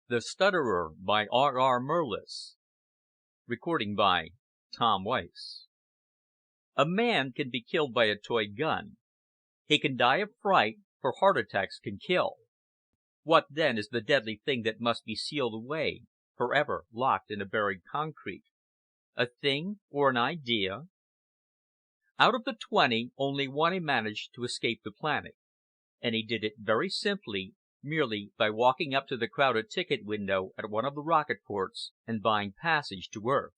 The Stutterer by R. Merliss. Recording by Tom Weiss. A man can be killed by a toy gun. He can die of fright, for heart attacks can kill. What then is the deadly thing that must be sealed away, forever locked in a buried concrete? A thing or an idea? Out of the 20, only one managed to escape the planet, and he did it very simply, merely by walking up to the crowded ticket window at one of the rocket ports and buying passage to Earth.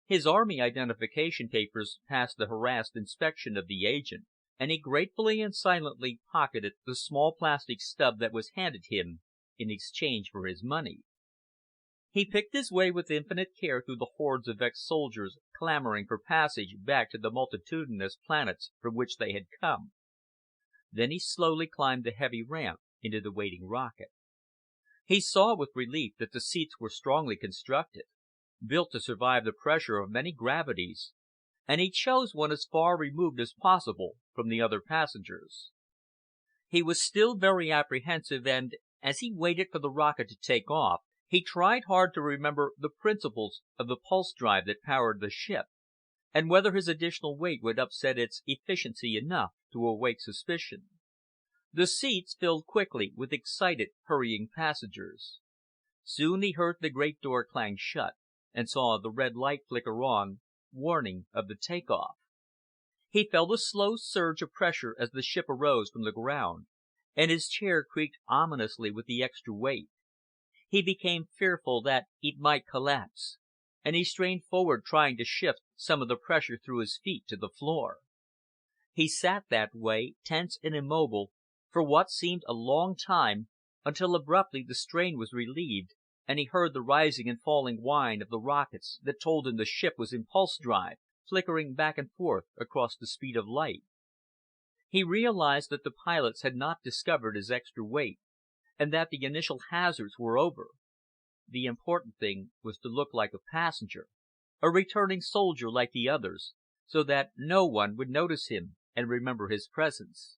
His army identification papers passed the harassed inspection of the agent, and he gratefully and silently pocketed the small plastic stub that was handed him in exchange for his money. He picked his way with infinite care through the hordes of ex-soldiers clamoring for passage back to the multitudinous planets from which they had come. Then he slowly climbed the heavy ramp into the waiting rocket. He saw with relief that the seats were strongly constructed, built to survive the pressure of many gravities, and he chose one as far removed as possible from the other passengers. He was still very apprehensive, and, as he waited for the rocket to take off, he tried hard to remember the principles of the pulse drive that powered the ship, and whether his additional weight would upset its efficiency enough to awake suspicion. The seats filled quickly with excited, hurrying passengers. Soon he heard the great door clang shut, and saw the red light flicker on, warning of the take-off. He felt a slow surge of pressure as the ship arose from the ground, and his chair creaked ominously with the extra weight. He became fearful that it might collapse, and he strained forward trying to shift some of the pressure through his feet to the floor. He sat that way, tense and immobile, for what seemed a long time, until abruptly the strain was relieved, and he heard the rising and falling whine of the rockets that told him the ship was in pulse drive, flickering back and forth across the speed of light. He realized that the pilots had not discovered his extra weight, and that the initial hazards were over. The important thing was to look like a passenger, a returning soldier like the others, so that no one would notice him and remember his presence.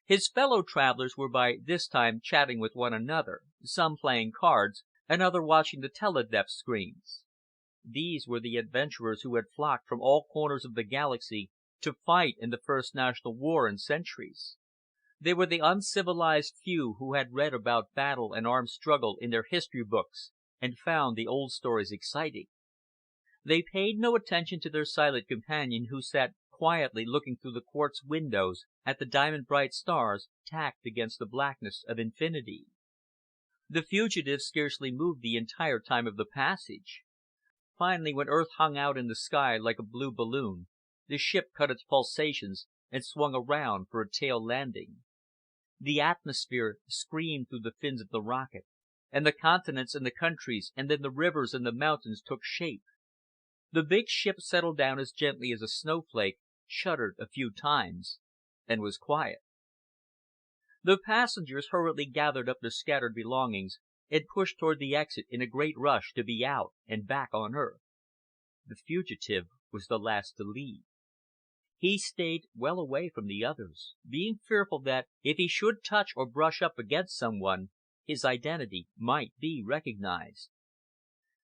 His fellow travelers were by this time chatting with one another, some playing cards, and others watching the teledepth screens. These were the adventurers who had flocked from all corners of the galaxy to fight in the first national war in centuries. They were the uncivilized few who had read about battle and armed struggle in their history books and found the old stories exciting. They paid no attention to their silent companion, who sat quietly looking through the quartz windows at the diamond-bright stars tacked against the blackness of infinity. The fugitives scarcely moved the entire time of the passage. Finally, when Earth hung out in the sky like a blue balloon, the ship cut its pulsations and swung around for a tail landing. The atmosphere screamed through the fins of the rocket, and the continents and the countries, and then the rivers and the mountains took shape. The big ship settled down as gently as a snowflake, shuddered a few times, and was quiet. The passengers hurriedly gathered up their scattered belongings and pushed toward the exit in a great rush to be out and back on Earth. The fugitive was the last to leave. He stayed well away from the others, being fearful that if he should touch or brush up against someone, his identity might be recognized.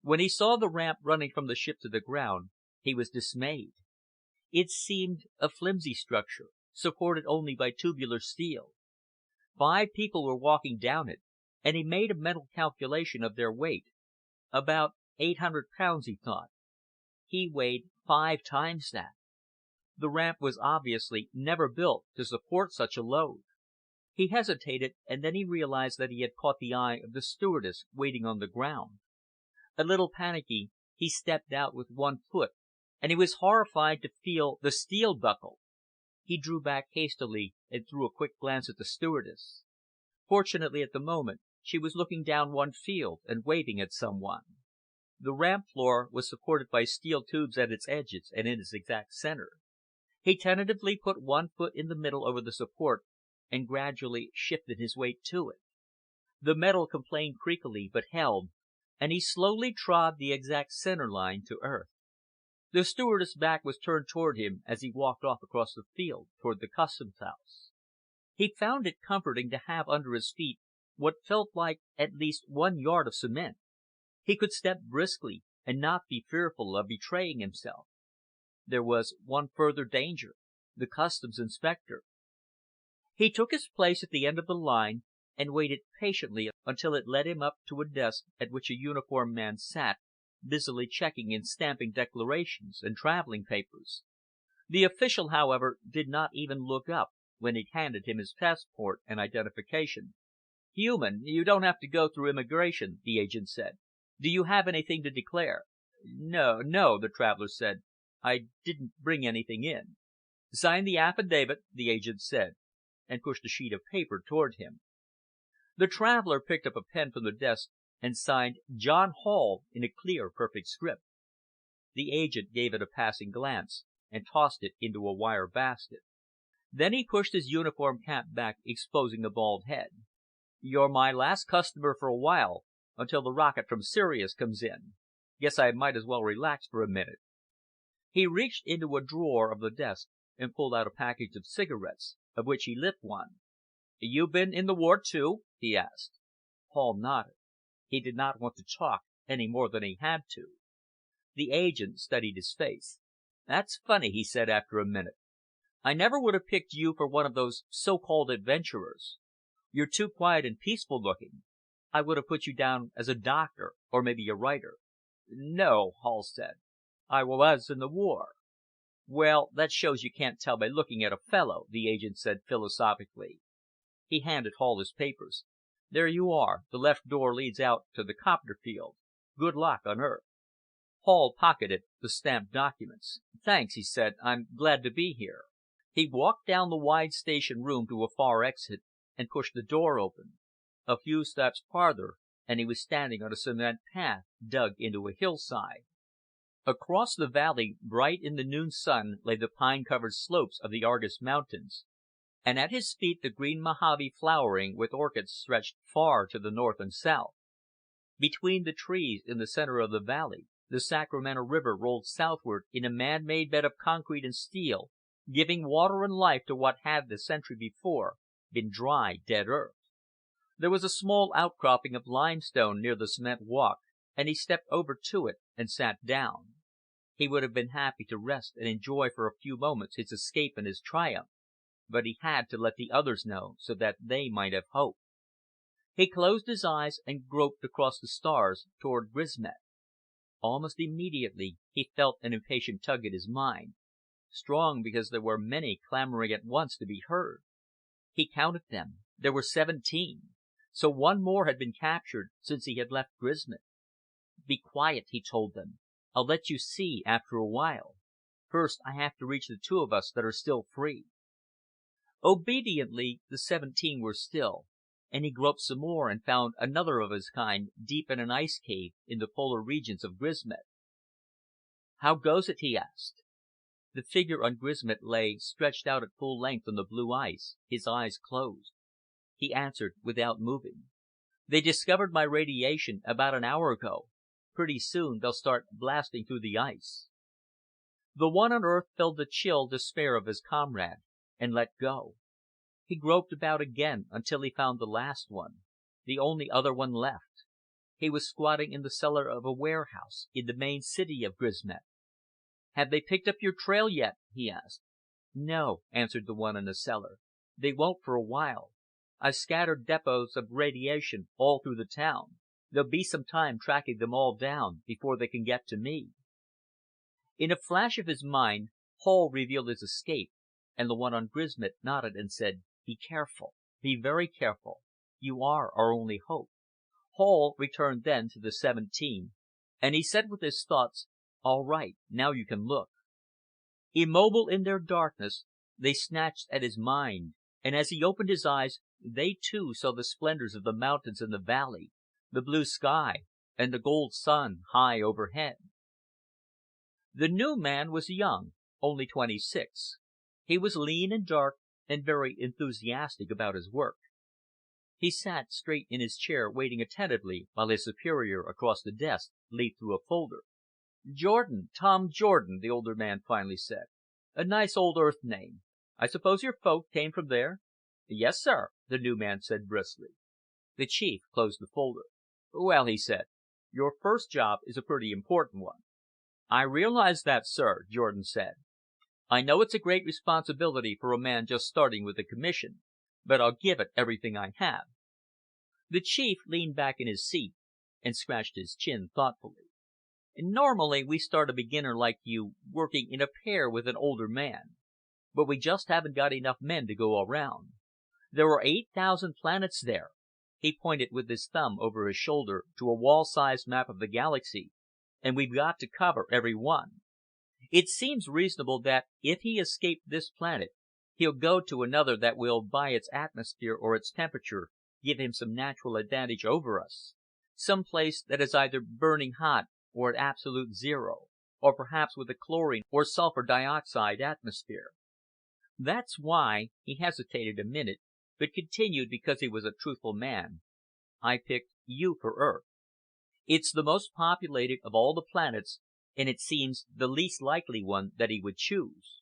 When he saw the ramp running from the ship to the ground, he was dismayed. It seemed a flimsy structure, supported only by tubular steel. 5 people were walking down it, and he made a mental calculation of their weight. About 800 pounds, he thought. He weighed 5 times that. The ramp was obviously never built to support such a load. He hesitated, and then he realized that he had caught the eye of the stewardess waiting on the ground. A little panicky, he stepped out with one foot, and he was horrified to feel the steel buckle. He drew back hastily and threw a quick glance at the stewardess. Fortunately, at the moment, she was looking down one field and waving at someone. The ramp floor was supported by steel tubes at its edges and in its exact center. He tentatively put one foot in the middle over the support and gradually shifted his weight to it. The metal complained creakily, but held, and he slowly trod the exact center line to Earth. The stewardess' back was turned toward him as he walked off across the field toward the customs house. He found it comforting to have under his feet what felt like at least 1 yard of cement. He could step briskly and not be fearful of betraying himself. There was one further danger, the customs inspector. He took his place at the end of the line and waited patiently until it led him up to a desk at which a uniformed man sat, busily checking and stamping declarations and traveling papers. The official, however, did not even look up when he handed him his passport and identification. "Human, you don't have to go through immigration," the agent said. "Do you have anything to declare?" "No," the traveler said. "I didn't bring anything in." "Sign the affidavit," the agent said, and pushed a sheet of paper toward him. The traveler picked up a pen from the desk and signed "John Hall" in a clear, perfect script. The agent gave it a passing glance and tossed it into a wire basket. Then he pushed his uniform cap back, exposing the bald head. "You're my last customer for a while, until the rocket from Sirius comes in. Guess I might as well relax for a minute." He reached into a drawer of the desk and pulled out a package of cigarettes, of which he lit one. "You been in the war, too?" he asked. Hall nodded. He did not want to talk any more than he had to. The agent studied his face. "That's funny," he said after a minute. "I never would have picked you for one of those so-called adventurers. You're too quiet and peaceful looking. I would have put you down as a doctor, or maybe a writer." "No," Hall said. "I was in the war." "Well, that shows you can't tell by looking at a fellow," the agent said philosophically. He handed Hall his papers. "There you are. The left door leads out to the copter field. Good luck on Earth." Hall pocketed the stamped documents. "Thanks," he said. "I'm glad to be here." He walked down the wide station room to a far exit and pushed the door open. A few steps farther and he was standing on a cement path dug into a hillside. Across the valley, bright in the noon sun, lay the pine-covered slopes of the Argus Mountains, and at his feet the green Mojave flowering with orchids stretched far to the north and south. Between the trees in the center of the valley, the Sacramento River rolled southward in a man-made bed of concrete and steel, giving water and life to what had, the century before, been dry, dead earth. There was a small outcropping of limestone near the cement walk, and he stepped over to it and sat down. He would have been happy to rest and enjoy for a few moments his escape and his triumph, but he had to let the others know so that they might have hope. He closed his eyes and groped across the stars toward Grismet. Almost immediately he felt an impatient tug at his mind, strong because there were many clamoring at once to be heard. He counted them. There were 17. So one more had been captured since he had left Grismet. "Be quiet," he told them. "I'll let you see after a while. First I have to reach the two of us that are still free." Obediently the 17 were still, and he groped some more and found another of his kind deep in an ice cave in the polar regions of Grismet. "How goes it?" he asked. The figure on Grismet lay stretched out at full length on the blue ice, his eyes closed. He answered without moving. "They discovered my radiation about an hour ago. Pretty soon they'll start blasting through the ice." The one on Earth felt the chill despair of his comrade, and let go. He groped about again until he found the last one, the only other one left. He was squatting in the cellar of a warehouse in the main city of Grismet. "Have they picked up your trail yet?" he asked. "No," answered the one in the cellar. "They won't for a while. I've scattered depots of radiation all through the town. There'll be some time tracking them all down before they can get to me." In a flash of his mind, Hall revealed his escape, and the one on Grismet nodded and said, "Be careful. Be very careful. You are our only hope." Hall returned then to the 17, and he said with his thoughts, "All right, now you can look." Immobile in their darkness, they snatched at his mind, and as he opened his eyes, they too saw the splendors of the mountains and the valley, the blue sky, and the gold sun high overhead. The new man was young, only 26. He was lean and dark and very enthusiastic about his work. He sat straight in his chair, waiting attentively while his superior across the desk leafed through a folder. "Jordan, Tom Jordan," the older man finally said. "A nice old Earth name. I suppose your folk came from there?" "Yes, sir," the new man said briskly. The Chief closed the folder. "Well," he said, "your first job is a pretty important one." "I realize that, sir," Jordan said. "I know it's a great responsibility for a man just starting with a commission, but I'll give it everything I have." The Chief leaned back in his seat and scratched his chin thoughtfully. "Normally, we start a beginner like you working in a pair with an older man. But we just haven't got enough men to go around. There are 8,000 planets there." He pointed with his thumb over his shoulder to a wall-sized map of the galaxy, "and we've got to cover every one. It seems reasonable that if he escaped this planet, he'll go to another that will, by its atmosphere or its temperature, give him some natural advantage over us. Some place that is either burning hot or at absolute zero, or perhaps with a chlorine or sulfur dioxide atmosphere. That's why," he hesitated a minute, but continued because he was a truthful man, "I picked you for Earth. It's the most populated of all the planets, and it seems the least likely one that he would choose."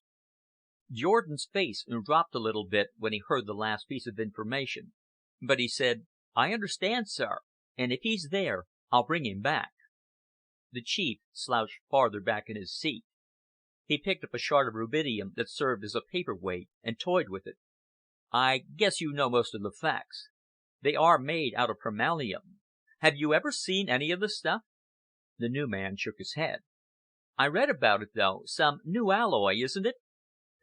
Jordan's face dropped a little bit when he heard the last piece of information, but he said, "I understand, sir, and if he's there, I'll bring him back." The Chief slouched farther back in his seat. He picked up a shard of rubidium that served as a paperweight and toyed with it. "I guess you know most of the facts. They are made out of permalium. Have you ever seen any of the stuff?" The new man shook his head. "I read about it, though. Some new alloy, isn't it?"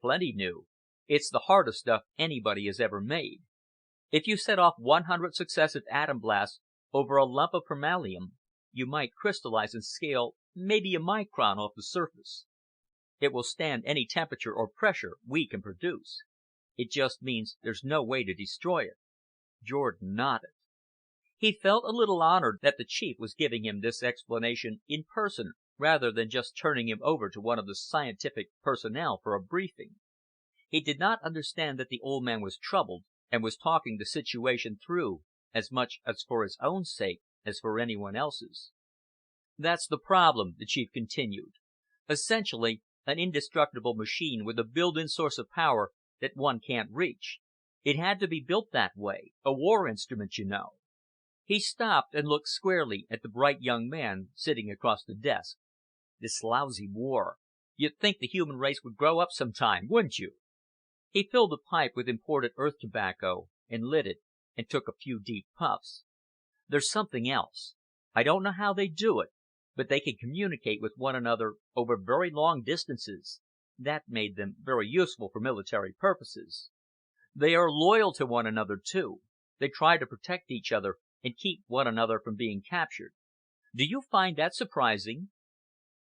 "Plenty new. It's the hardest stuff anybody has ever made. If you set off 100 successive atom blasts over a lump of permalium, you might crystallize and scale maybe a micron off the surface. It will stand any temperature or pressure we can produce. It just means there's no way to destroy it." Jordan nodded. He felt a little honored that the Chief was giving him this explanation in person rather than just turning him over to one of the scientific personnel for a briefing. He did not understand that the old man was troubled and was talking the situation through as much as for his own sake as for anyone else's. "That's the problem," the Chief continued. "Essentially, an indestructible machine with a built-in source of power that one can't reach. It had to be built that way, a war instrument, you know." He stopped and looked squarely at the bright young man sitting across the desk. "This lousy war. You'd think the human race would grow up sometime, wouldn't you?" He filled a pipe with imported earth tobacco and lit it and took a few deep puffs. "There's something else. I don't know how they do it, but they can communicate with one another over very long distances. That made them very useful for military purposes. They are loyal to one another, too. They try to protect each other and keep one another from being captured. Do you find that surprising?"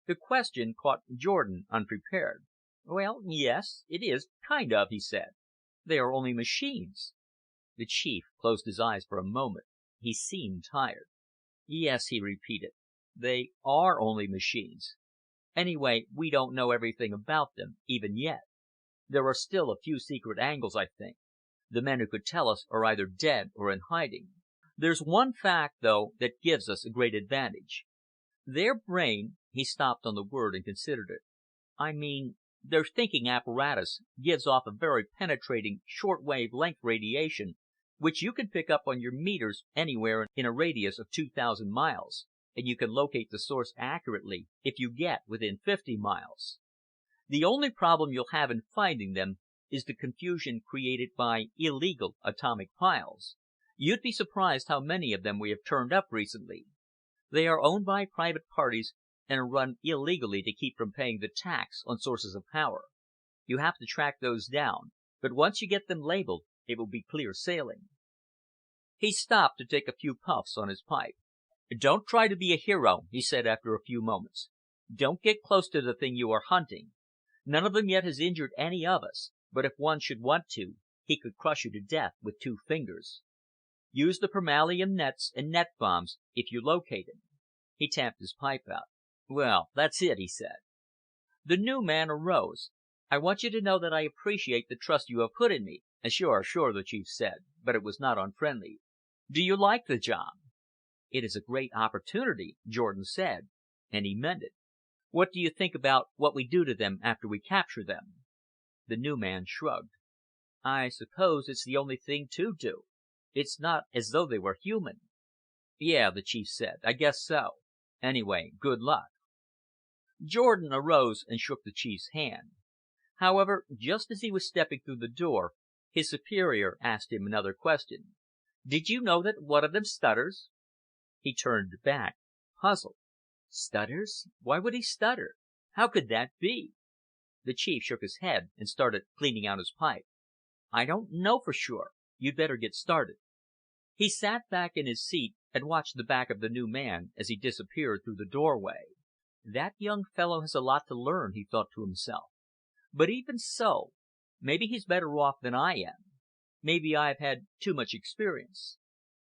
The question caught Jordan unprepared. "Well, yes, it is, kind of," he said. "They are only machines." The Chief closed his eyes for a moment. He seemed tired. "Yes," he repeated, "they are only machines. Anyway, we don't know everything about them, even yet. There are still a few secret angles, I think. The men who could tell us are either dead or in hiding. There's one fact, though, that gives us a great advantage. Their brain—" he stopped on the word and considered it. "I mean, their thinking apparatus gives off a very penetrating short-wave length radiation which you can pick up on your meters anywhere in a radius of 2,000 miles, and you can locate the source accurately if you get within 50 miles. The only problem you'll have in finding them is the confusion created by illegal atomic piles. You'd be surprised how many of them we have turned up recently. They are owned by private parties and are run illegally to keep from paying the tax on sources of power. You have to track those down, but once you get them labeled, it will be clear sailing." He stopped to take a few puffs on his pipe. "Don't try to be a hero," he said after a few moments. "Don't get close to the thing you are hunting. None of them yet has injured any of us, but if one should want to, he could crush you to death with 2 fingers. Use the permalium nets and net bombs if you locate him." He tamped his pipe out. "Well, that's it," he said. The new man arose. "I want you to know that I appreciate the trust you have put in me." "Sure, sure," the Chief said, but it was not unfriendly. "Do you like the job?" "It is a great opportunity," Jordan said, and he meant it. "What do you think about what we do to them after we capture them?" The new man shrugged. "I suppose it's the only thing to do. It's not as though they were human." "Yeah," the Chief said, "I guess so. Anyway, good luck." Jordan arose and shook the Chief's hand. However, just as he was stepping through the door, his superior asked him another question. "Did you know that one of them stutters?" He turned back, puzzled. "Stutters? Why would he stutter? How could that be?" The Chief shook his head and started cleaning out his pipe. "I don't know for sure. You'd better get started." He sat back in his seat and watched the back of the new man as he disappeared through the doorway. "That young fellow has a lot to learn," he thought to himself. "But even so, maybe he's better off than I am. Maybe I've had too much experience.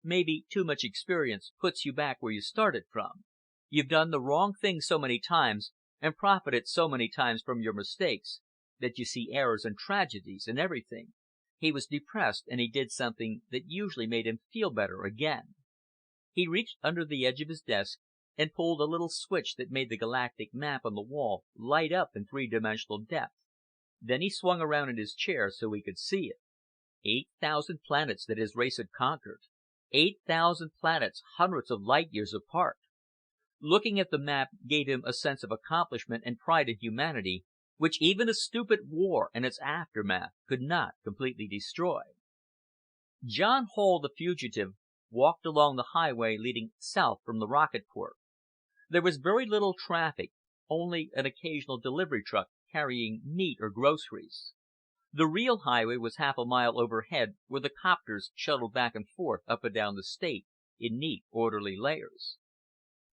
Maybe too much experience puts you back where you started from. You've done the wrong thing so many times and profited so many times from your mistakes that you see errors and tragedies in everything." He was depressed, and he did something that usually made him feel better again. He reached under the edge of his desk and pulled a little switch that made the galactic map on the wall light up in three-dimensional depth. Then he swung around in his chair so he could see it. 8,000 planets that his race had conquered. 8,000 planets hundreds of light years apart. Looking at the map gave him a sense of accomplishment and pride in humanity which even a stupid war and its aftermath could not completely destroy. John Hall, the fugitive, walked along the highway leading south from the rocket port. There was very little traffic, only an occasional delivery truck carrying meat or groceries. The real highway was half a mile overhead, where the copters shuttled back and forth up and down the state in neat, orderly layers.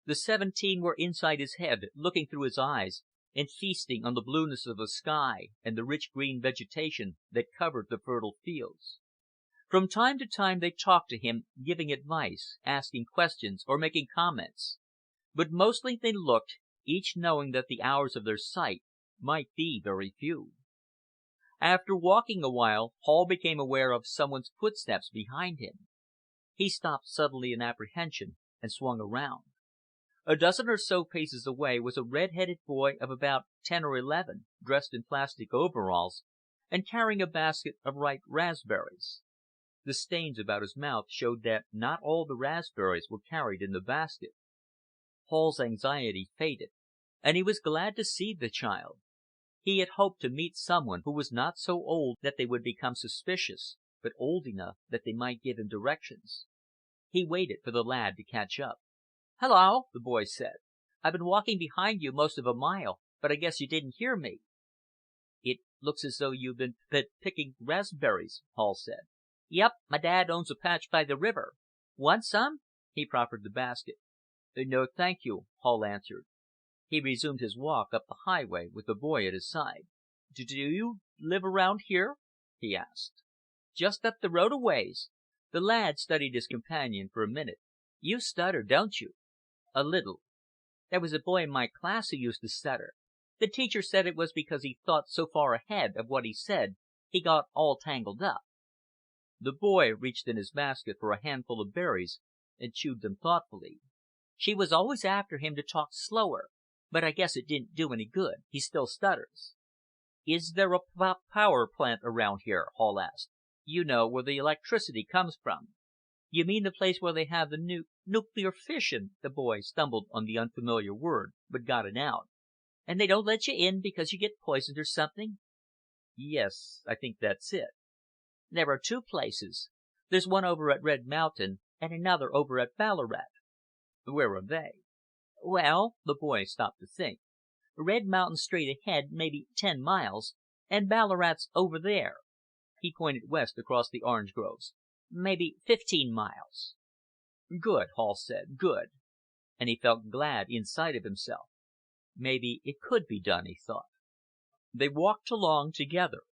The 17 were inside his head, looking through his eyes, and feasting on the blueness of the sky and the rich green vegetation that covered the fertile fields. From time to time they talked to him, giving advice, asking questions, or making comments. But mostly they looked, each knowing that the hours of their sight might be very few. After walking a while, Hall became aware of someone's footsteps behind him. He stopped suddenly in apprehension and swung around. A dozen or so paces away was a red-headed boy of about 10 or 11, dressed in plastic overalls, and carrying a basket of ripe raspberries. The stains about his mouth showed that not all the raspberries were carried in the basket. Hall's anxiety faded, and he was glad to see the child. He had hoped to meet someone who was not so old that they would become suspicious, but old enough that they might give him directions. He waited for the lad to catch up. "Hello," the boy said. "I've been walking behind you most of a mile, but I guess you didn't hear me." "It looks as though you've been picking raspberries," Hall said. "Yep, my dad owns a patch by the river. Want some?" He proffered the basket. "No, thank you," Hall answered. He resumed his walk up the highway with the boy at his side. "Do you live around here?" he asked. "Just up the road a ways." The lad studied his companion for a minute. "You stutter, don't you?" "A little." "There was a boy in my class who used to stutter. The teacher said it was because he thought so far ahead of what he said he got all tangled up." The boy reached in his basket for a handful of berries and chewed them thoughtfully. "She was always after him to talk slower, but I guess it didn't do any good. He still stutters." "Is there a power plant around here?" Hall asked. "You know, where the electricity comes from." "You mean the place where they have the nuclear fission?" The boy stumbled on the unfamiliar word, but got it out. "And they don't let you in because you get poisoned or something?" "Yes, I think that's it." "There are two places. There's one over at Red Mountain and another over at Ballarat." "Where are they?" "Well," the boy stopped to think. "Red Mountain's straight ahead, maybe 10 miles, and Ballarat's over there." He pointed west across the orange groves. "Maybe 15 miles." "Good," Hall said, "good." And he felt glad inside of himself. Maybe it could be done, he thought. They walked along together.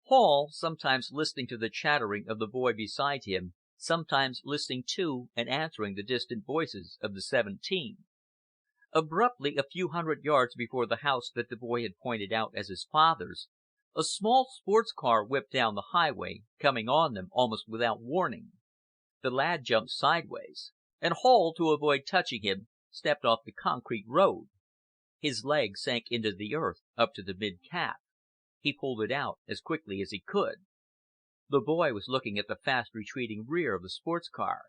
Hall, sometimes listening to the chattering of the boy beside him, sometimes listening to and answering the distant voices of the 17. Abruptly, a few hundred yards before the house that the boy had pointed out as his father's, a small sports car whipped down the highway, coming on them almost without warning. The lad jumped sideways, and Hall, to avoid touching him, stepped off the concrete road. His leg sank into the earth up to the mid-calf. He pulled it out as quickly as he could. The boy was looking at the fast retreating rear of the sports car.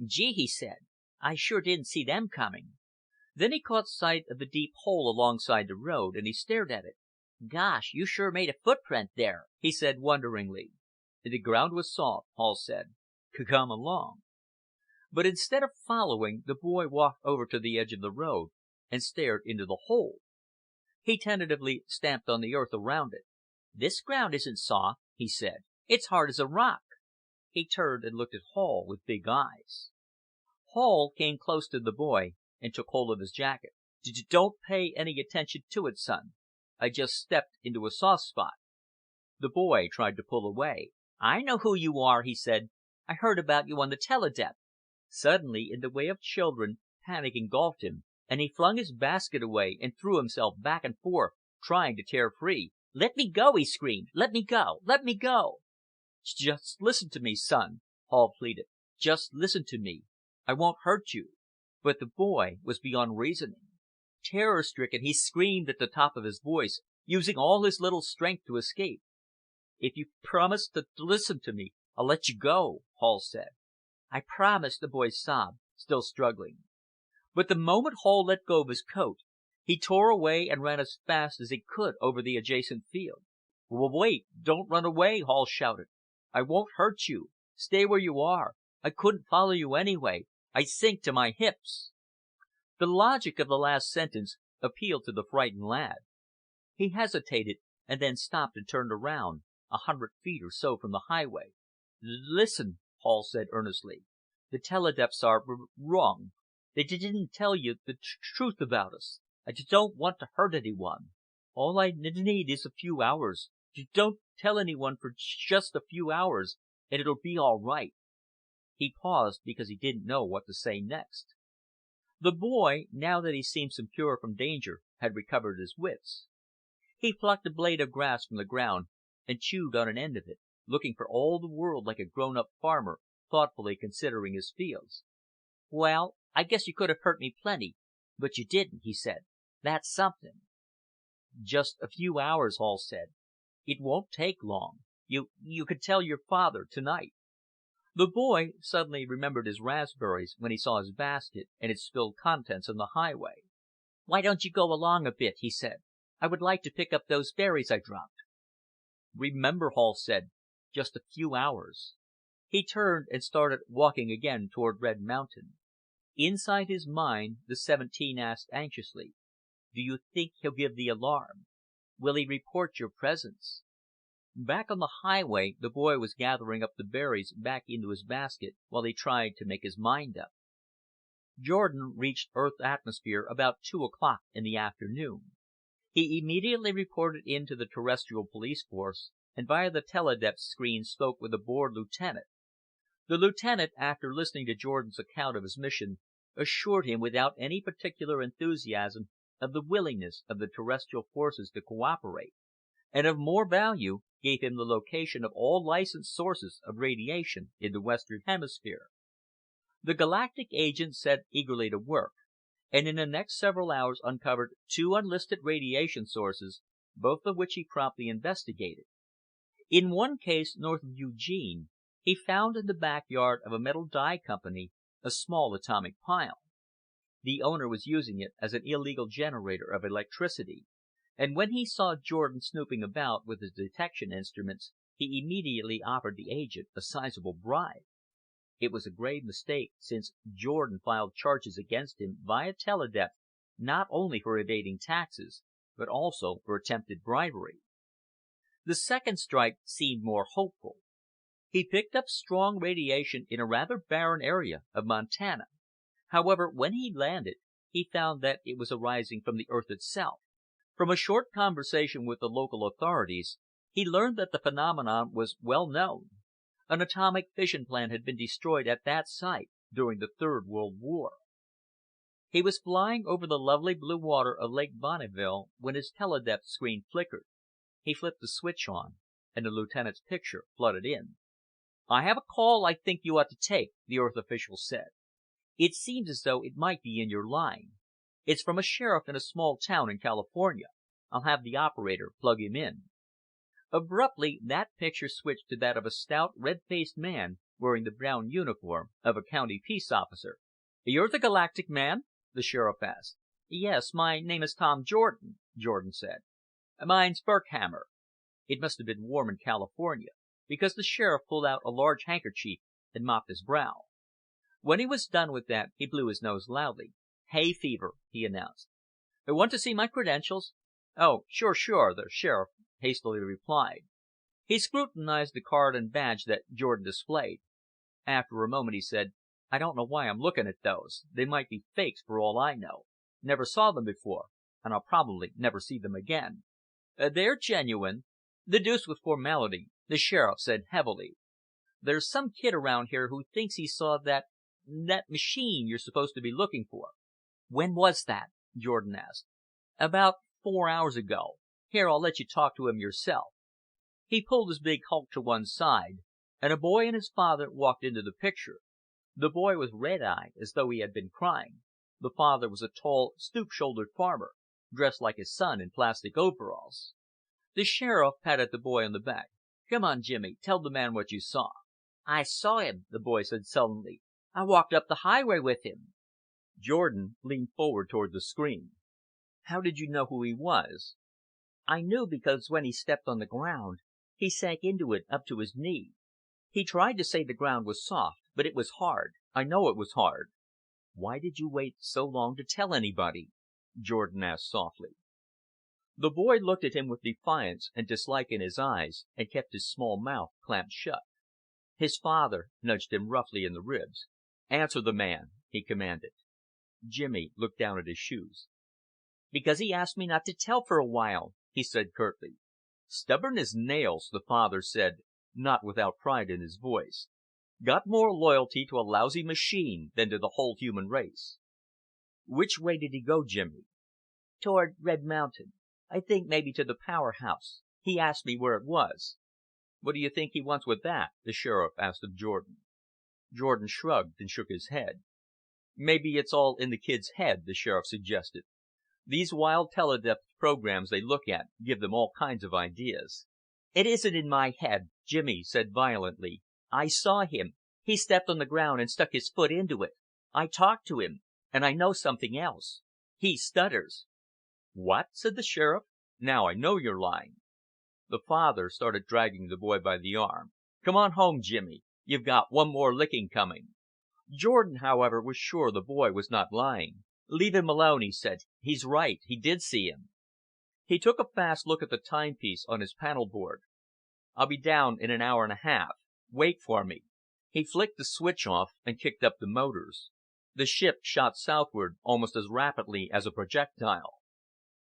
"Gee," he said, "I sure didn't see them coming." Then he caught sight of the deep hole alongside the road, and he stared at it. "Gosh, you sure made a footprint there," he said wonderingly. "The ground was soft," Hall said. "Come along." But instead of following, the boy walked over to the edge of the road and stared into the hole. He tentatively stamped on the earth around it. "This ground isn't soft," he said. "It's hard as a rock." He turned and looked at Hall with big eyes. Hall came close to the boy and took hold of his jacket. "Don't pay any attention to it, son. I just stepped into a soft spot." The boy tried to pull away. "I know who you are," he said. "I heard about you on the teledeck." Suddenly, in the way of children, panic engulfed him, and he flung his basket away and threw himself back and forth, trying to tear free. "Let me go!" he screamed. "Let me go! Let me go!" "Just listen to me, son," Hall pleaded. "Just listen to me. I won't hurt you." But the boy was beyond reasoning. Terror-stricken, he screamed at the top of his voice, using all his little strength to escape. "If you promise to listen to me, I'll let you go," Hall said. "I promise," the boy sobbed, still struggling. But the moment Hall let go of his coat, he tore away and ran as fast as he could over the adjacent field. "Wait! Don't run away!" Hall shouted. "I won't hurt you. Stay where you are. I couldn't follow you anyway. I sink to my hips." The logic of the last sentence appealed to the frightened lad. He hesitated, and then stopped and turned around, 100 feet or so from the highway. "Listen," Hall said earnestly. "The teledeps are wrong. They didn't tell you the truth about us. I don't want to hurt anyone. All I need is a few hours. Don't tell anyone for just a few hours, and it'll be all right." He paused because he didn't know what to say next. The boy, now that he seemed secure from danger, had recovered his wits. He plucked a blade of grass from the ground and chewed on an end of it, looking for all the world like a grown-up farmer thoughtfully considering his fields. "Well, I guess you could have hurt me plenty, but you didn't," he said. "That's something." "Just a few hours," Hall said. "It won't take long. You can tell your father tonight." The boy suddenly remembered his raspberries when he saw his basket and its spilled contents on the highway. "Why don't you go along a bit?" he said. "I would like to pick up those berries I dropped." "Remember," Hall said, "just a few hours." He turned and started walking again toward Red Mountain. Inside his mind, the 17 asked anxiously, "Do you think he'll give the alarm? Will he report your presence?" Back on the highway, the boy was gathering up the berries back into his basket while he tried to make his mind up. Jordan reached Earth atmosphere about 2 o'clock in the afternoon. He immediately reported in to the terrestrial police force, and via the teledepth screen spoke with a bored lieutenant. The lieutenant, after listening to Jordan's account of his mission, assured him without any particular enthusiasm of the willingness of the terrestrial forces to cooperate, and of more value, gave him the location of all licensed sources of radiation in the Western Hemisphere. The galactic agent set eagerly to work, and in the next several hours uncovered 2 unlisted radiation sources, both of which he promptly investigated. In one case, north of Eugene, he found in the backyard of a metal die company a small atomic pile. The owner was using it as an illegal generator of electricity, and when he saw Jordan snooping about with his detection instruments, he immediately offered the agent a sizable bribe. It was a grave mistake, since Jordan filed charges against him via teledepth not only for evading taxes, but also for attempted bribery. The second strike seemed more hopeful. He picked up strong radiation in a rather barren area of Montana. However, when he landed, he found that it was arising from the Earth itself. From a short conversation with the local authorities, he learned that the phenomenon was well known. An atomic fission plant had been destroyed at that site during the Third World War. He was flying over the lovely blue water of Lake Bonneville when his teledepth screen flickered. He flipped the switch on, and the lieutenant's picture flooded in. "I have a call I think you ought to take," the Earth official said. "It seems as though it might be in your line. It's from a sheriff in a small town in California. I'll have the operator plug him in." Abruptly, that picture switched to that of a stout, red-faced man wearing the brown uniform of a county peace officer. "You're the galactic man?" the sheriff asked. "Yes, my name is Tom Jordan," Jordan said. "Mine's Berkhammer." It must have been warm in California, because the sheriff pulled out a large handkerchief and mopped his brow. When he was done with that, he blew his nose loudly. "Hay fever," he announced. "Want to see my credentials?" "Oh, sure, sure," the sheriff hastily replied. He scrutinized the card and badge that Jordan displayed. After a moment he said, "I don't know why I'm looking at those. They might be fakes for all I know. Never saw them before, and I'll probably never see them again." "They're genuine." "The deuce with formality," the sheriff said heavily. "There's some kid around here who thinks he saw that machine you're supposed to be looking for." "When was that?" Jordan asked. "About 4 hours ago. Here, I'll let you talk to him yourself." He pulled his big hulk to one side, and a boy and his father walked into the picture. The boy was red-eyed, as though he had been crying. The father was a tall, stoop-shouldered farmer, dressed like his son in plastic overalls. The sheriff patted the boy on the back. "Come on, Jimmy, tell the man what you saw." "I saw him," the boy said sullenly. "I walked up the highway with him." Jordan leaned forward toward the screen. "How did you know who he was?" "I knew because when he stepped on the ground, he sank into it up to his knee. He tried to say the ground was soft, but it was hard. I know it was hard." "Why did you wait so long to tell anybody?" Jordan asked softly. The boy looked at him with defiance and dislike in his eyes, and kept his small mouth clamped shut. His father nudged him roughly in the ribs. "Answer the man," he commanded. Jimmy looked down at his shoes. "Because he asked me not to tell for a while," he said curtly. "Stubborn as nails," the father said, not without pride in his voice. "Got more loyalty to a lousy machine than to the whole human race." "Which way did he go, Jimmy?" "Toward Red Mountain. I think maybe to the Power House. He asked me where it was." "What do you think he wants with that?" the sheriff asked of Jordan. Jordan shrugged and shook his head. "Maybe it's all in the kid's head," the sheriff suggested. "These wild teledepth programs they look at give them all kinds of ideas." "It isn't in my head," Jimmy said violently. "I saw him. He stepped on the ground and stuck his foot into it. I talked to him. And I know something else. He stutters." "What?" said the sheriff. "Now I know you're lying." The father started dragging the boy by the arm. "Come on home, Jimmy. You've got one more licking coming." Jordan, however, was sure the boy was not lying. "Leave him alone," he said. "He's right. He did see him." He took a fast look at the timepiece on his panel board. "I'll be down in an hour and a half. Wait for me." He flicked the switch off and kicked up the motors. The ship shot southward almost as rapidly as a projectile.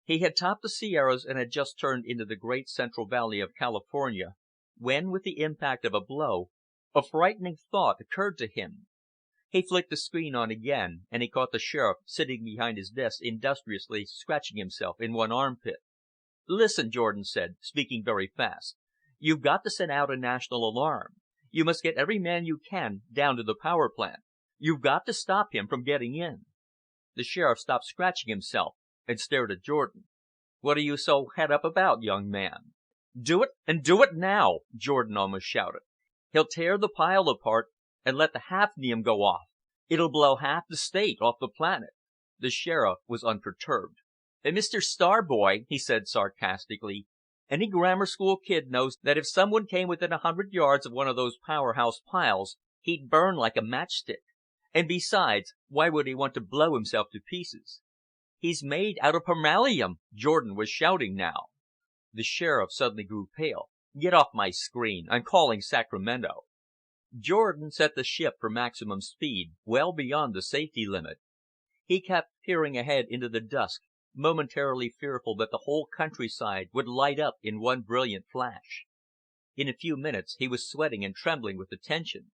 He had topped the Sierras and had just turned into the great central valley of California, when, with the impact of a blow, a frightening thought occurred to him. He flicked the screen on again, and he caught the sheriff sitting behind his desk industriously scratching himself in one armpit. "Listen," Jordan said, speaking very fast. "You've got to send out a national alarm. You must get every man you can down to the power plant. You've got to stop him from getting in." The sheriff stopped scratching himself and stared at Jordan. "What are you so het up about, young man?" "Do it, and do it now!" Jordan almost shouted. "He'll tear the pile apart and let the hafnium go off. It'll blow half the state off the planet." The sheriff was unperturbed. "Mr. Starboy," he said sarcastically, "any grammar school kid knows that if someone came within 100 yards of one of those Power House piles, he'd burn like a matchstick. And besides, why would he want to blow himself to pieces?" "He's made out of permalium!" Jordan was shouting now. The sheriff suddenly grew pale. "Get off my screen. I'm calling Sacramento." Jordan set the ship for maximum speed, well beyond the safety limit. He kept peering ahead into the dusk, momentarily fearful that the whole countryside would light up in one brilliant flash. In a few minutes he was sweating and trembling with the tension.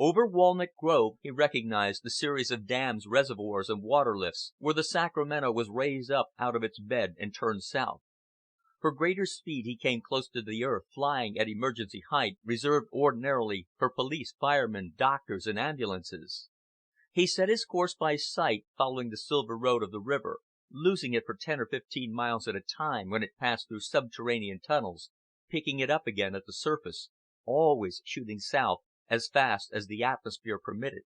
Over Walnut Grove he recognized the series of dams, reservoirs, and water lifts where the Sacramento was raised up out of its bed and turned south. For greater speed he came close to the earth, flying at emergency height reserved ordinarily for police, firemen, doctors, and ambulances. He set his course by sight, following the silver road of the river, losing it for 10 or 15 miles at a time when it passed through subterranean tunnels, picking it up again at the surface, always shooting south as fast as the atmosphere permitted.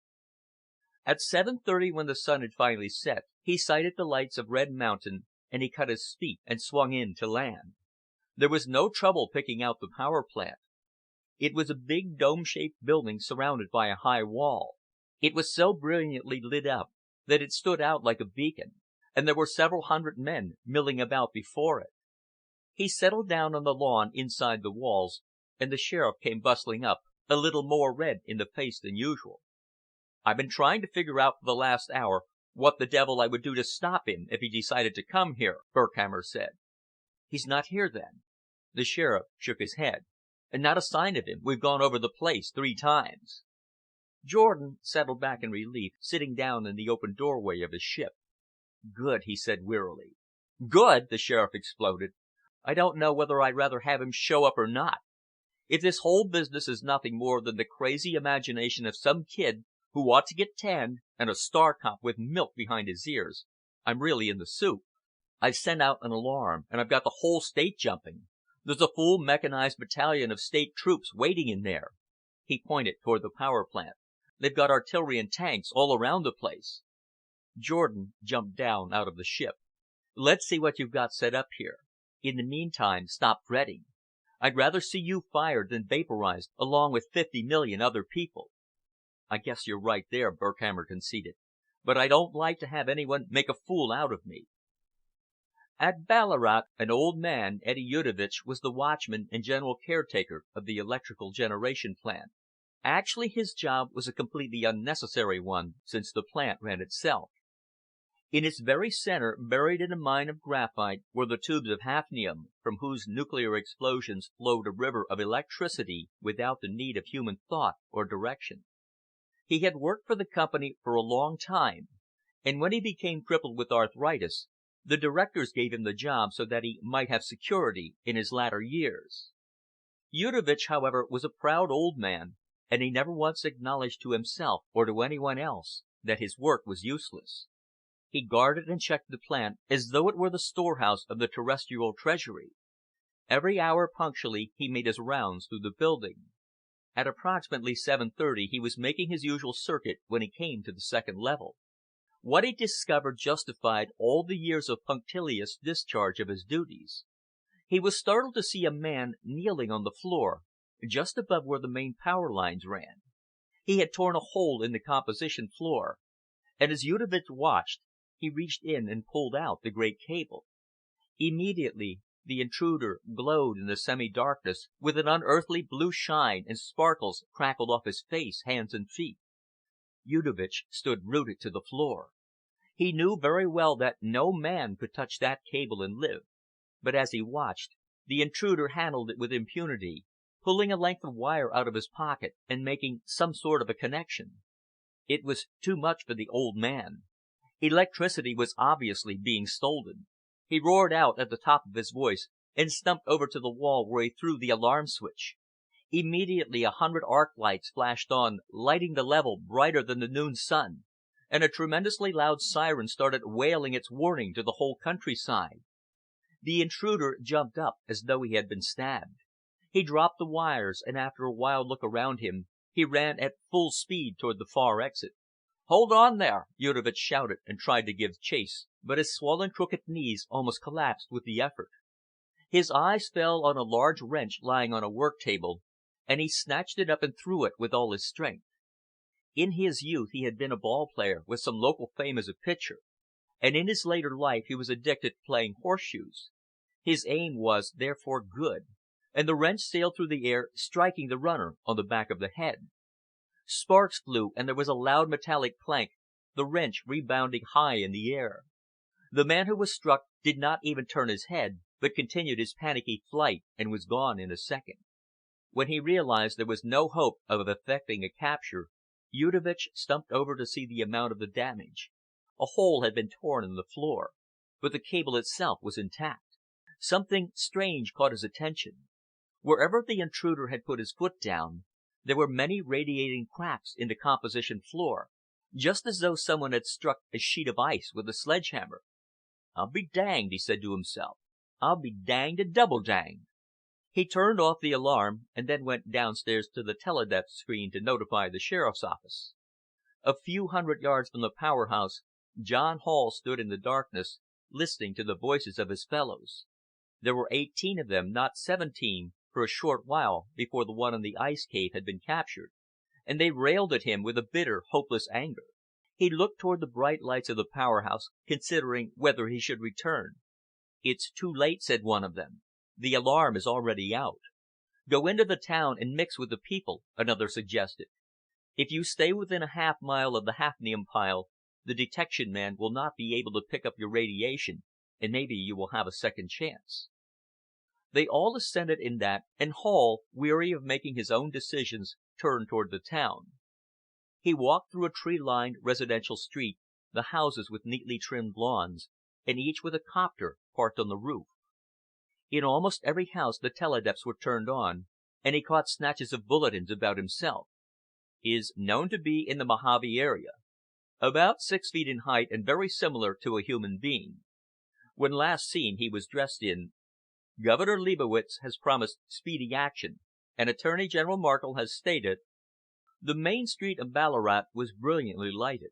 At 7:30, when the sun had finally set, he sighted the lights of Red Mountain, and he cut his feet and swung in to land. There was no trouble picking out the power plant. It was a big dome-shaped building surrounded by a high wall. It was so brilliantly lit up that it stood out like a beacon, and there were several hundred men milling about before it. He settled down on the lawn inside the walls, and the sheriff came bustling up, a little more red in the face than usual. "I've been trying to figure out for the last hour what the devil I would do to stop him if he decided to come here," Berkhammer said. "He's not here, then?" The sheriff shook his head. "Not a sign of him. We've gone over the place 3 times." Jordan settled back in relief, sitting down in the open doorway of his ship. "Good," he said wearily. "Good!" the sheriff exploded. "I don't know whether I'd rather have him show up or not. If this whole business is nothing more than the crazy imagination of some kid who ought to get tanned and a star cop with milk behind his ears, I'm really in the soup. I've sent out an alarm, and I've got the whole State jumping. There's a full mechanized battalion of State troops waiting in there." He pointed toward the power plant. "They've got artillery and tanks all around the place." Jordan jumped down out of the ship. "Let's see what you've got set up here. In the meantime, stop fretting. I'd rather see you fired than vaporized along with 50 million other people." "I guess you're right there," Berkhammer conceded, "but I don't like to have anyone make a fool out of me." At Ballarat, an old man, Eddy Yudovich, was the watchman and general caretaker of the electrical generation plant. Actually, his job was a completely unnecessary one, since the plant ran itself. In its very center, buried in a mine of graphite, were the tubes of hafnium, from whose nuclear explosions flowed a river of electricity without the need of human thought or direction. He had worked for the company for a long time, and when he became crippled with arthritis, the directors gave him the job so that he might have security in his latter years. Yudovich, however, was a proud old man, and he never once acknowledged to himself or to anyone else that his work was useless. He guarded and checked the plant as though it were the storehouse of the terrestrial treasury. Every hour punctually he made his rounds through the building. At approximately 7:30 he was making his usual circuit when he came to the second level. What he discovered justified all the years of punctilious discharge of his duties. He was startled to see a man kneeling on the floor, just above where the main power lines ran. He had torn a hole in the composition floor, and as Yudovich watched, he reached in and pulled out the great cable. Immediately, the intruder glowed in the semi-darkness with an unearthly blue shine, and sparkles crackled off his face, hands, and feet. Yudovich stood rooted to the floor. He knew very well that no man could touch that cable and live, but as he watched, the intruder handled it with impunity, pulling a length of wire out of his pocket and making some sort of a connection. It was too much for the old man. Electricity was obviously being stolen. He roared out at the top of his voice and stumped over to the wall where he threw the alarm switch. Immediately 100 arc lights flashed on, lighting the level brighter than the noon sun, and a tremendously loud siren started wailing its warning to the whole countryside. The intruder jumped up as though he had been stabbed. He dropped the wires, and after a wild look around him, he ran at full speed toward the far exit. "Hold on there!" Yudovich shouted and tried to give chase, but his swollen, crooked knees almost collapsed with the effort. His eyes fell on a large wrench lying on a work table, and he snatched it up and threw it with all his strength. In his youth he had been a ball player with some local fame as a pitcher, and in his later life he was addicted to playing horseshoes. His aim was therefore good, and the wrench sailed through the air, striking the runner on the back of the head. Sparks flew, and there was a loud metallic clank, the wrench rebounding high in the air. The man who was struck did not even turn his head, but continued his panicky flight and was gone in a second. When he realized there was no hope of effecting a capture, Yudovich stumped over to see the amount of the damage. A hole had been torn in the floor, but the cable itself was intact. Something strange caught his attention. Wherever the intruder had put his foot down, there were many radiating cracks in the composition floor, just as though someone had struck a sheet of ice with a sledgehammer. "I'll be danged," he said to himself. "I'll be danged and double danged." He turned off the alarm and then went downstairs to the teledesk screen to notify the sheriff's office. A few hundred yards from the power house, John Hall stood in the darkness, listening to the voices of his fellows. There were 18 of them, not 17, for a short while before the one in the ice cave had been captured, and they railed at him with a bitter, hopeless anger. He looked toward the bright lights of the power house, considering whether he should return. "It's too late," said one of them. "The alarm is already out." "Go into the town and mix with the people," another suggested. "If you stay within a half-mile of the hafnium pile, the detection man will not be able to pick up your radiation, and maybe you will have a second chance." They all assented in that, and Hall, weary of making his own decisions, turned toward the town. He walked through a tree-lined residential street, the houses with neatly trimmed lawns, and each with a copter parked on the roof. In almost every house the teledeps were turned on, and he caught snatches of bulletins about himself. "Is known to be in the Mojave area. About 6 feet in height and very similar to a human being. When last seen he was dressed in. Governor Leibowitz has promised speedy action, and Attorney General Marshall has stated." The main street of Ballarat was brilliantly lighted.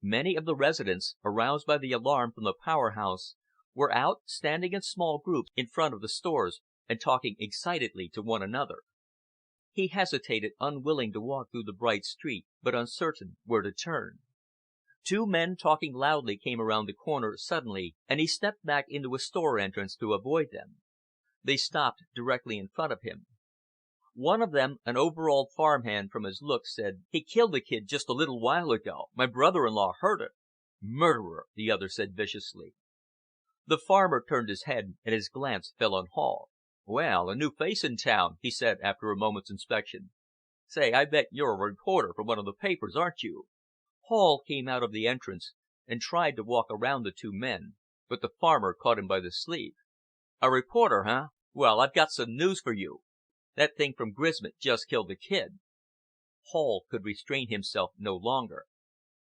Many of the residents, aroused by the alarm from the power house, were out, standing in small groups in front of the stores and talking excitedly to one another. He hesitated, unwilling to walk through the bright street, but uncertain where to turn. Two men talking loudly came around the corner suddenly, and he stepped back into a store entrance to avoid them. They stopped directly in front of him. One of them, an overalled farmhand from his looks, said, "He killed the kid just a little while ago. My brother-in-law heard it." "Murderer!" the other said viciously. The farmer turned his head, and his glance fell on Hall. "Well, a new face in town," he said after a moment's inspection. "Say, I bet you're a reporter from one of the papers, aren't you?" Hall came out of the entrance and tried to walk around the two men, but the farmer caught him by the sleeve. "A reporter, huh? Well, I've got some news for you. That thing from Grismet just killed the kid." Hall could restrain himself no longer.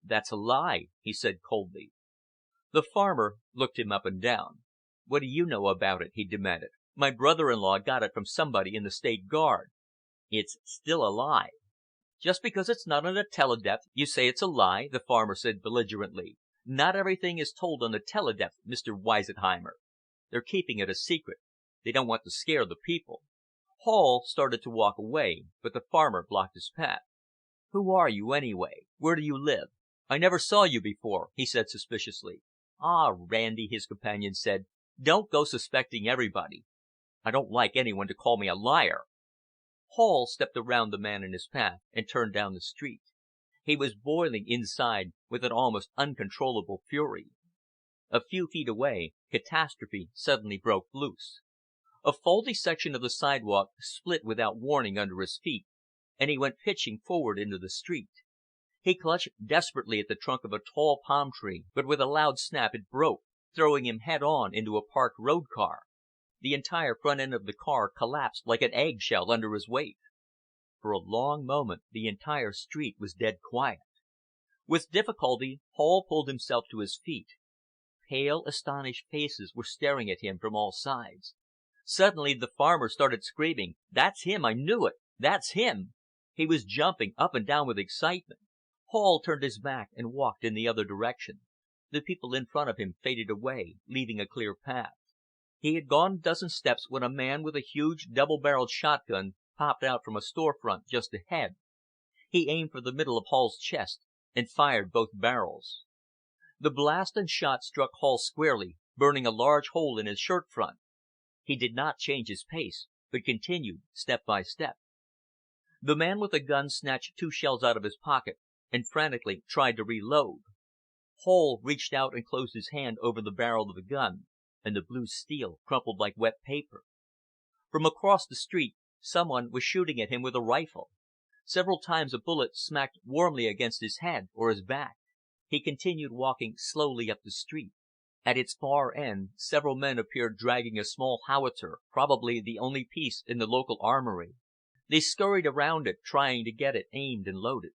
"That's a lie," he said coldly. The farmer looked him up and down. "What do you know about it?" he demanded. "My brother-in-law got it from somebody in the State Guard." "It's still a lie." "Just because it's not on a teledept, you say it's a lie?" the farmer said belligerently. "Not everything is told on the teledept, Mr. Weisenheimer. They're keeping it a secret. They don't want to scare the people." Hall started to walk away, but the farmer blocked his path. "Who are you, anyway? Where do you live? I never saw you before," he said suspiciously. "Ah, Randy," his companion said, "don't go suspecting everybody. I don't like anyone to call me a liar." Hall stepped around the man in his path and turned down the street. He was boiling inside with an almost uncontrollable fury. A few feet away, catastrophe suddenly broke loose. A faulty section of the sidewalk split without warning under his feet, and he went pitching forward into the street. He clutched desperately at the trunk of a tall palm tree, but with a loud snap it broke, throwing him head-on into a parked road car. The entire front end of the car collapsed like an egg-shell under his weight. For a long moment the entire street was dead quiet. With difficulty Hall pulled himself to his feet. Pale, astonished faces were staring at him from all sides. Suddenly the farmer started screaming, "That's him! I knew it! That's him!" He was jumping up and down with excitement. Hall turned his back and walked in the other direction. The people in front of him faded away, leaving a clear path. He had gone a dozen steps when a man with a huge double-barreled shotgun popped out from a store front just ahead. He aimed for the middle of Hall's chest and fired both barrels. The blast and shot struck Hall squarely, burning a large hole in his shirt front. He did not change his pace, but continued step by step. The man with the gun snatched 2 shells out of his pocket and frantically tried to reload. Hall reached out and closed his hand over the barrel of the gun, and the blue steel crumpled like wet paper. From across the street someone was shooting at him with a rifle. Several times a bullet smacked warmly against his head or his back. He continued walking slowly up the street. At its far end several men appeared dragging a small howitzer, probably the only piece in the local armory. They scurried around it, trying to get it aimed and loaded.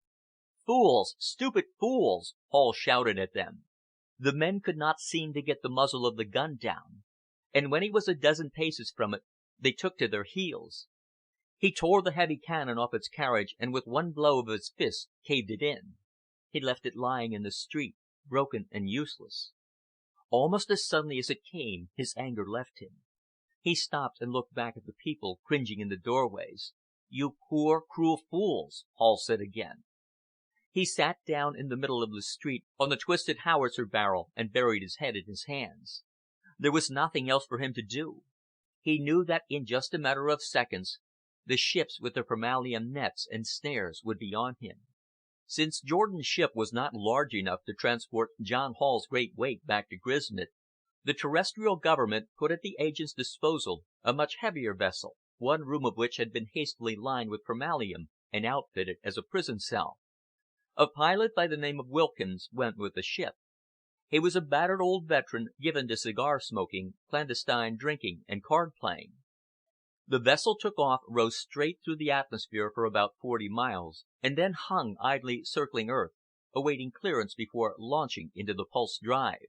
"Fools! Stupid fools!" Hall shouted at them. The men could not seem to get the muzzle of the gun down, and when he was a dozen paces from it, They took to their heels. He tore the heavy cannon off its carriage and with one blow of his fist caved it in. He left it lying in the street, broken and useless. Almost as suddenly as it came, his anger left him. He stopped and looked back at the people cringing in the doorways. "You poor, cruel fools!" Hall said again. He sat down in the middle of the street on the twisted howitzer barrel and buried his head in his hands. There was nothing else for him to do. He knew that in just a matter of seconds the ships with their vermilion nets and snares would be on him. Since Jordan's ship was not large enough to transport John Hall's great weight back to Grismet, the Terrestrial Government put at the agent's disposal a much heavier vessel, one room of which had been hastily lined with vermilion and outfitted as a prison cell. A pilot by the name of Wilkins went with the ship. He was a battered old veteran given to cigar smoking, clandestine drinking, and card playing. The vessel took off, rose straight through the atmosphere for about 40 miles, and then hung idly circling Earth, awaiting clearance before launching into the pulse drive.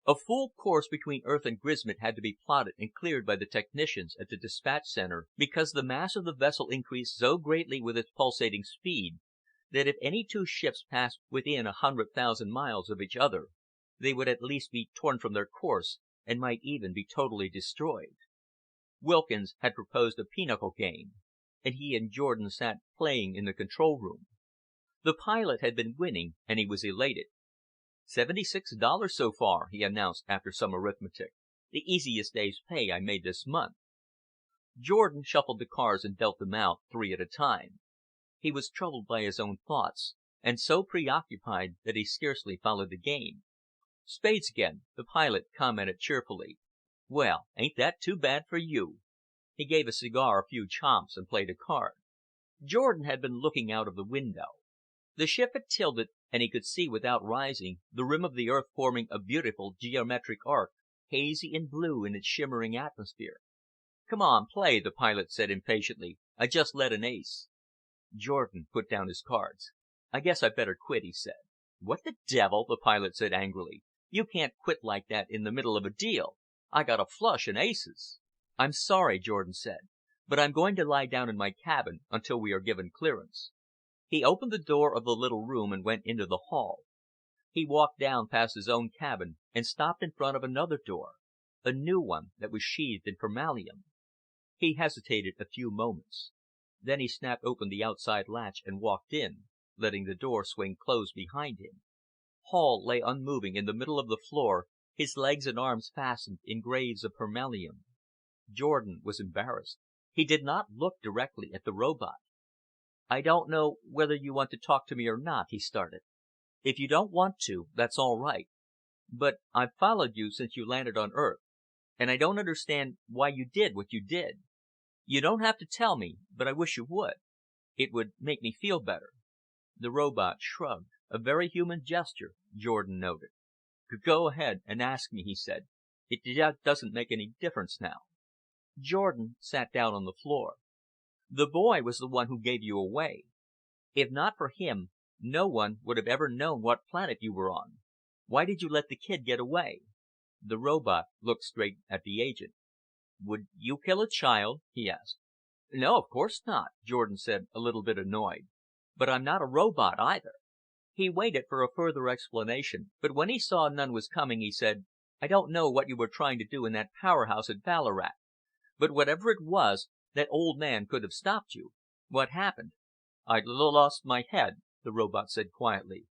A full course between Earth and Grismet had to be plotted and cleared by the technicians at the dispatch center, because the mass of the vessel increased so greatly with its pulsating speed that if any two ships passed within 100,000 miles of each other, they would at least be torn from their course and might even be totally destroyed. Wilkins had proposed a pinochle game, and he and Jordan sat playing in the control room. The pilot had been winning, and he was elated. $76 so far, he announced after some arithmetic. The easiest day's pay I made this month. Jordan shuffled the cards and dealt them out 3 at a time. He was troubled by his own thoughts, and so preoccupied that he scarcely followed the game. "Spades again," the pilot commented cheerfully. "Well, ain't that too bad for you?" He gave his cigar a few chomps and played a card. Jordan had been looking out of the window. The ship had tilted, and he could see without rising the rim of the earth forming a beautiful geometric arc, hazy and blue in its shimmering atmosphere. "Come on, play," the pilot said impatiently. "I just led an ace." Jordan put down his cards. "I guess I'd better quit," he said. "What the devil!" the pilot said angrily. "You can't quit like that in the middle of a deal. I got a flush and aces." "I'm sorry," Jordan said, "but I'm going to lie down in my cabin until we are given clearance." He opened the door of the little room and went into the hall. He walked down past his own cabin and stopped in front of another door, a new one that was sheathed in vermilion. He hesitated a few moments. Then he snapped open the outside latch and walked in, letting the door swing closed behind him. Hall lay unmoving in the middle of the floor, his legs and arms fastened in graves of vermilion. Jordan was embarrassed. He did not look directly at the robot. "I don't know whether you want to talk to me or not," he started. "If you don't want to, that's all right. But I've followed you since you landed on Earth, and I don't understand why you did what you did. You don't have to tell me, but I wish you would. It would make me feel better." The robot shrugged. "A very human gesture," Jordan noted. "Go ahead and ask me," he said. "It doesn't make any difference now." Jordan sat down on the floor. "The boy was the one who gave you away. If not for him, no one would have ever known what planet you were on. Why did you let the kid get away?" The robot looked straight at the agent. "Would you kill a child?" he asked. "No, of course not," Jordan said, a little bit annoyed. "But I'm not a robot either." He waited for a further explanation, but when he saw none was coming, he said, "I don't know what you were trying to do in that powerhouse at Ballarat, but whatever it was, that old man could have stopped you. What happened?" "I lost my head," the robot said quietly.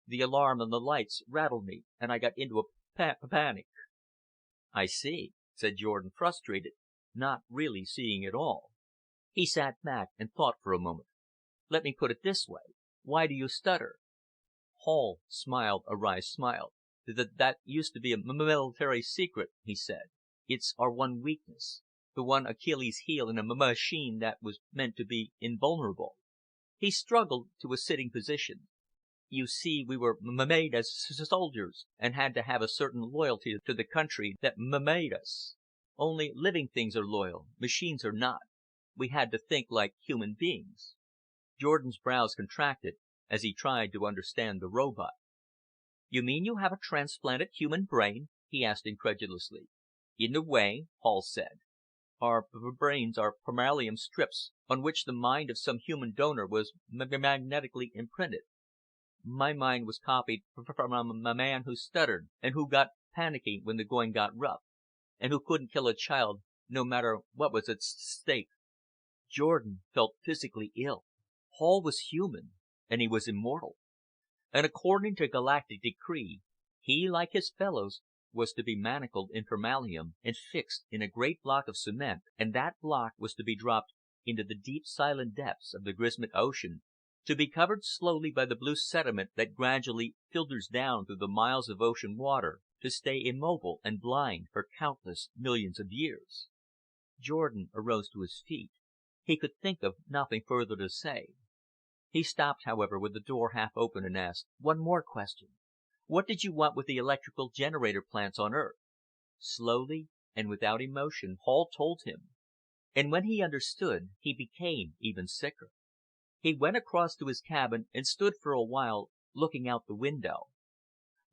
"The alarm and the lights rattled me, and I got into a panic." "I see," said Jordan, frustrated, not really seeing at all. He sat back and thought for a moment. "Let me put it this way. Why do you stutter?" Hall smiled a wry smile. "That used to be a military secret," he said. "It's our one weakness, the one Achilles heel in a machine that was meant to be invulnerable." He struggled to a sitting position. "You see, we were made as soldiers, and had to have a certain loyalty to the country that made us. Only living things are loyal, machines are not. We had to think like human beings." Jordan's brows contracted as he tried to understand the robot. "You mean you have a transplanted human brain?" he asked incredulously. "In a way," Hall said. Our brains are permallium strips on which the mind of some human donor was magnetically imprinted. My mind was copied from a man who stuttered, and who got panicky when the going got rough, and who couldn't kill a child no matter what was at stake. Jordan felt physically ill. Hall was human, and he was immortal. And according to galactic decree, he, like his fellows, was to be manacled in permallium and fixed in a great block of cement, and that block was to be dropped into the deep silent depths of the Grismid Ocean, to be covered slowly by the blue sediment that gradually filters down through the miles of ocean water, to stay immobile and blind for countless millions of years. Jordan arose to his feet. He could think of nothing further to say. He stopped, however, with the door half open, and asked, "One more question. What did you want with the electrical generator plants on Earth?" Slowly and without emotion, Hall told him. And when he understood, he became even sicker. He went across to his cabin and stood for a while looking out the window.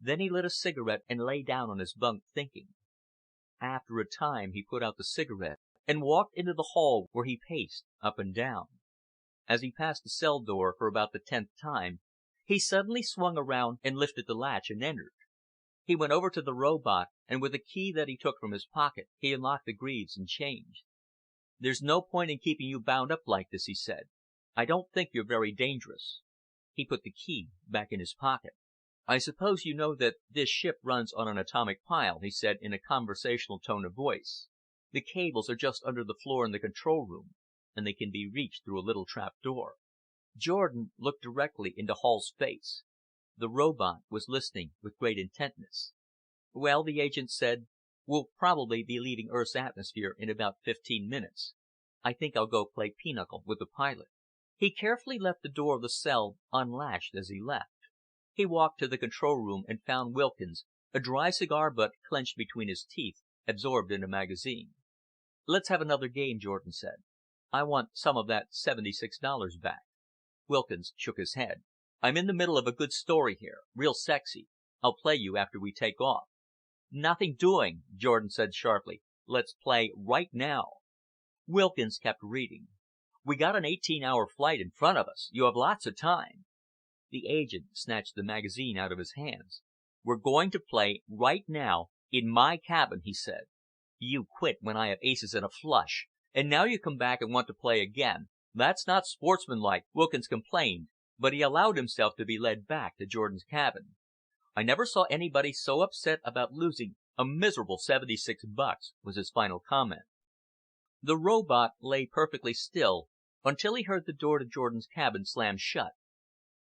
Then he lit a cigarette and lay down on his bunk thinking. After a time he put out the cigarette and walked into the hall, where he paced up and down. As he passed the cell door for about the 10th time, he suddenly swung around and lifted the latch and entered. He went over to the robot, and with a key that he took from his pocket, he unlocked the greaves and changed. "There's no point in keeping you bound up like this," he said. "I don't think you're very dangerous." He put the key back in his pocket. "I suppose you know that this ship runs on an atomic pile," he said in a conversational tone of voice. "The cables are just under the floor in the control room, and they can be reached through a little trap door." Jordan looked directly into Hall's face. The robot was listening with great intentness. "Well," the agent said, "we'll probably be leaving Earth's atmosphere in about 15 minutes. I think I'll go play pinochle with the pilot." He carefully left the door of the cell unlatched as he left. He walked to the control room and found Wilkins, a dry cigar butt clenched between his teeth, absorbed in a magazine. "Let's have another game," Jordan said. "I want some of that $76 back." Wilkins shook his head. "I'm in the middle of a good story here. Real sexy. I'll play you after we take off." "Nothing doing," Jordan said sharply. "Let's play right now." Wilkins kept reading. "We got an 18-hour flight in front of us. You have lots of time." The agent snatched the magazine out of his hands. "We're going to play right now in my cabin," he said. "You quit when I have aces and a flush, and now you come back and want to play again. That's not sportsmanlike," Wilkins complained, but he allowed himself to be led back to Jordan's cabin. "I never saw anybody so upset about losing a miserable $76, was his final comment. The robot lay perfectly still until he heard the door to Jordan's cabin slam shut,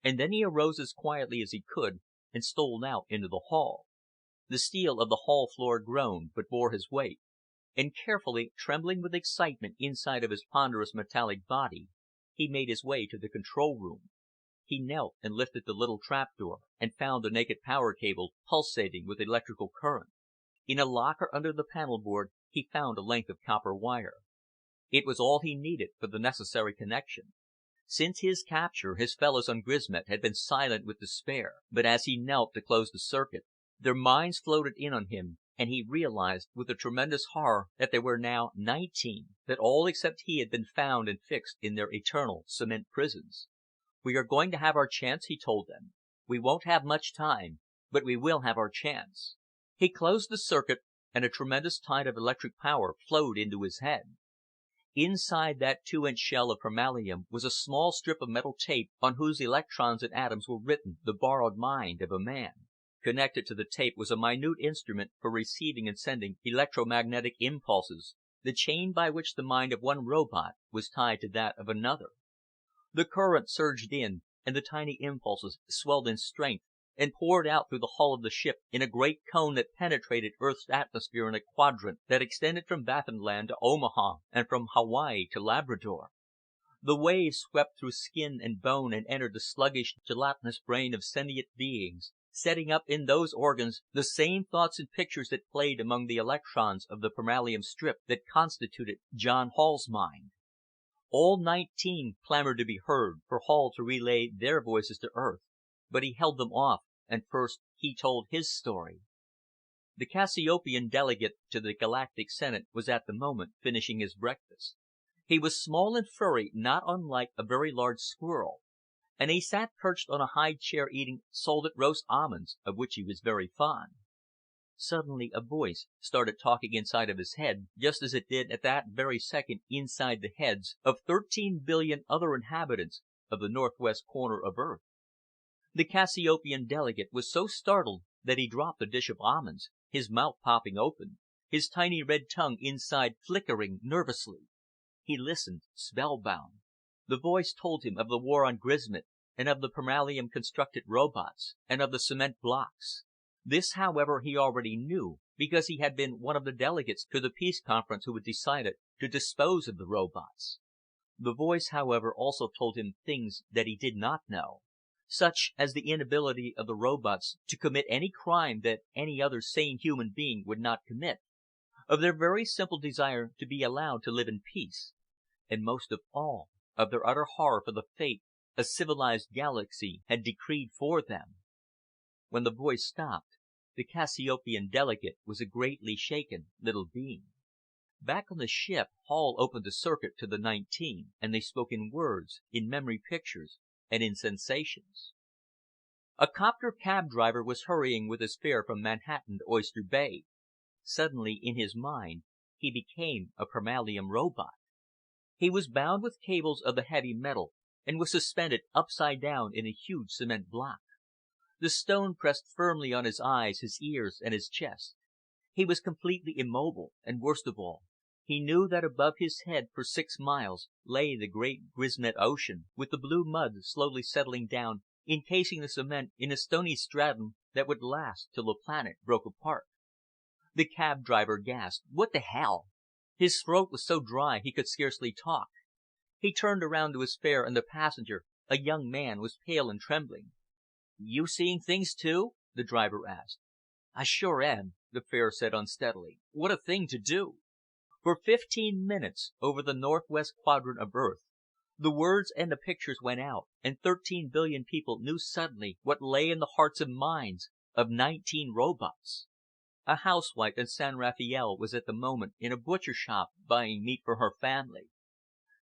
and then he arose as quietly as he could and stole out into the hall. The steel of the hall floor groaned, but bore his weight, and carefully, trembling with excitement inside of his ponderous metallic body, he made his way to the control room. He knelt and lifted the little trapdoor and found a naked power cable pulsating with electrical current. In a locker under the panel board he found a length of copper wire. It was all he needed for the necessary connection. Since his capture, his fellows on Grismet had been silent with despair, but as he knelt to close the circuit, their minds flooded in on him, and he realized with a tremendous horror that there were now 19, that all except he had been found and fixed in their eternal cement prisons. "We are going to have our chance," he told them. "We won't have much time, but we will have our chance." He closed the circuit, and a tremendous tide of electric power flowed into his head. Inside that 2-inch shell of permallium was a small strip of metal tape on whose electrons and atoms were written the borrowed mind of a man. Connected to the tape was a minute instrument for receiving and sending electromagnetic impulses, the chain by which the mind of one robot was tied to that of another. The current surged in, and the tiny impulses swelled in strength and poured out through the hull of the ship in a great cone that penetrated Earth's atmosphere in a quadrant that extended from Baffinland to Omaha and from Hawaii to Labrador. The waves swept through skin and bone and entered the sluggish, gelatinous brain of sentient beings, setting up in those organs the same thoughts and pictures that played among the electrons of the permallium strip that constituted John Hall's mind. All 19 clamored to be heard, for Hall to relay their voices to Earth, but he held them off, and first he told his story. The Cassiopean delegate to the Galactic Senate was at the moment finishing his breakfast. He was small and furry, not unlike a very large squirrel, and he sat perched on a high chair eating salted roast almonds, of which he was very fond. Suddenly a voice started talking inside of his head, just as it did at that very second inside the heads of 13 billion other inhabitants of the northwest corner of Earth. The Cassiopean delegate was so startled that he dropped the dish of almonds, his mouth popping open, his tiny red tongue inside flickering nervously. He listened, spellbound. The voice told him of the war on Grismet, and of the permalium-constructed robots, and of the cement blocks. This, however, he already knew, because he had been one of the delegates to the peace conference who had decided to dispose of the robots. The voice, however, also told him things that he did not know, such as the inability of the robots to commit any crime that any other sane human being would not commit, of their very simple desire to be allowed to live in peace, and most of all, of their utter horror for the fate a civilized galaxy had decreed for them. When the voice stopped, the Cassiopean delegate was a greatly shaken little being. Back on the ship, Hall opened the circuit to the 19, and they spoke in words, in memory pictures, and in sensations. A copter cab driver was hurrying with his fare from Manhattan to Oyster Bay. Suddenly, in his mind, he became a permalium robot. He was bound with cables of the heavy metal, and was suspended upside down in a huge cement block. The stone pressed firmly on his eyes, his ears, and his chest. He was completely immobile, and worst of all, he knew that above his head for 6 miles lay the great Grismet Ocean, with the blue mud slowly settling down, encasing the cement in a stony stratum that would last till the planet broke apart. The cab driver gasped, "What the hell?" His throat was so dry he could scarcely talk. He turned around to his fare, and the passenger, a young man, was pale and trembling. "You seeing things, too?" the driver asked. "I sure am," the fare said unsteadily. "What a thing to do!" For 15 minutes, over the northwest quadrant of Earth, the words and the pictures went out, and 13 billion people knew suddenly what lay in the hearts and minds of 19 robots. A housewife in San Rafael was at the moment in a butcher shop buying meat for her family.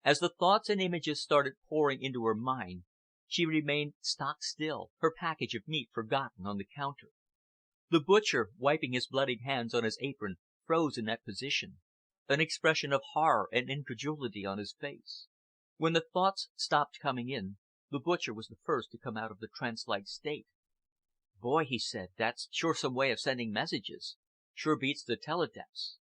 As the thoughts and images started pouring into her mind, she remained stock still, her package of meat forgotten on the counter. The butcher, wiping his bloodied hands on his apron, froze in that position, an expression of horror and incredulity on his face. When the thoughts stopped coming in, the butcher was the first to come out of the trance-like state. "Boy," he said, "that's sure some way of sending messages. Sure beats the teledeps."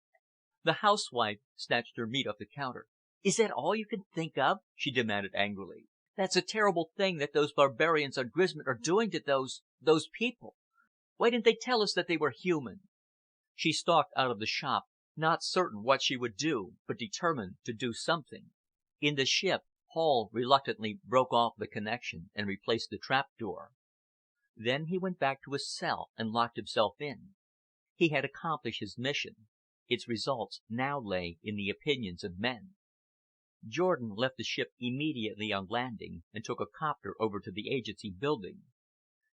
The housewife snatched her meat off the counter. "Is that all you can think of?" she demanded angrily. "That's a terrible thing that those barbarians on Grismet are doing to those people. Why didn't they tell us that they were human?" She stalked out of the shop, not certain what she would do, but determined to do something. In the ship, Hall reluctantly broke off the connection and replaced the trapdoor. Then he went back to his cell and locked himself in. He had accomplished his mission. Its results now lay in the opinions of men. Jordan left the ship immediately on landing and took a copter over to the agency building.